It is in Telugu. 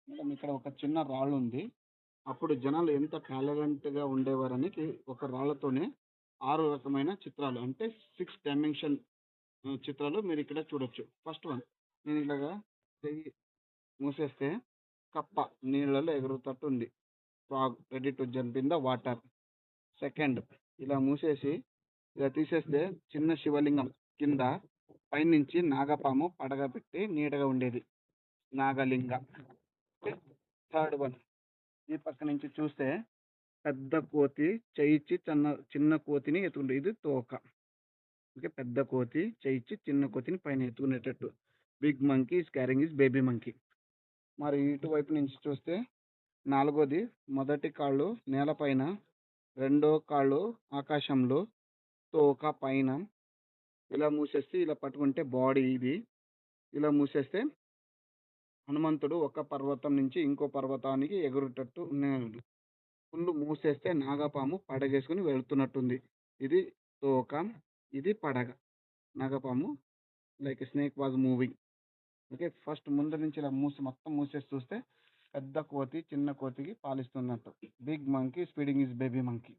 మేడం ఇక్కడ ఒక చిన్న రాళ్ళుంది. అప్పుడు జనాలు ఎంత టాలరెంట్‌గా ఉండేవారని ఒక రాళ్ళతోనే 6 రకమైన చిత్రాలు అంటే 6 డైమెన్షన్ చిత్రాలు మీరిక్కడ చూడొచ్చు. ఫస్ట్ వన్ నేను ఇలాగా చెయ్యి మూసేస్తే కప్ప నీళ్ళలో ఎగురుతట్టు ఉంది. Frog ready to jump in the water. Second ఇలా మూసేసి ఇలా తీసేస్తే చిన్న శివలింగం కింద పైనుంచి నాగపాము పడగ పెట్టి నీడగా ఉండేది. నాగలింగ. ఓకే. థర్డ్ వన్ ఈ పక్క నుంచి చూస్తే పెద్ద కోతి చెయ్యిచ్చి చిన్న కోతిని ఎత్తుకుంటుంది. ఇది తోక. ఓకే. పెద్ద కోతి చెయ్యిచ్చి చిన్న కోతిని పైన ఎత్తుకునేటట్టు. Big monkey is carrying his baby monkey. మరి ఇటువైపు నుంచి చూస్తే నాలుగోది మొదటి కాళ్ళు నేలపైన, రెండో కాళ్ళు ఆకాశంలో, తోక పైన. ఇలా మూసేస్తే ఇలా పట్టుకుంటే బాడీ ఇది. ఇలా మూసేస్తే హనుమంతుడు ఒక పర్వతం నుంచి ఇంకో పర్వతానికి ఎగురుటట్టు ఉన్నాడు. ఫుల్ మూసేస్తే నాగపాము పడగేసుకుని వెళ్తున్నట్టుంది. ఇది తోక, ఇది పడగ. నాగపాము like snake was moving. Okay. First ముందు నుంచి ఇలా మొత్తం మూసేసి చూస్తే పెద్ద కోతి చిన్న కోతికి పాలిస్తున్నట్టు. Big monkey feeding his baby monkey.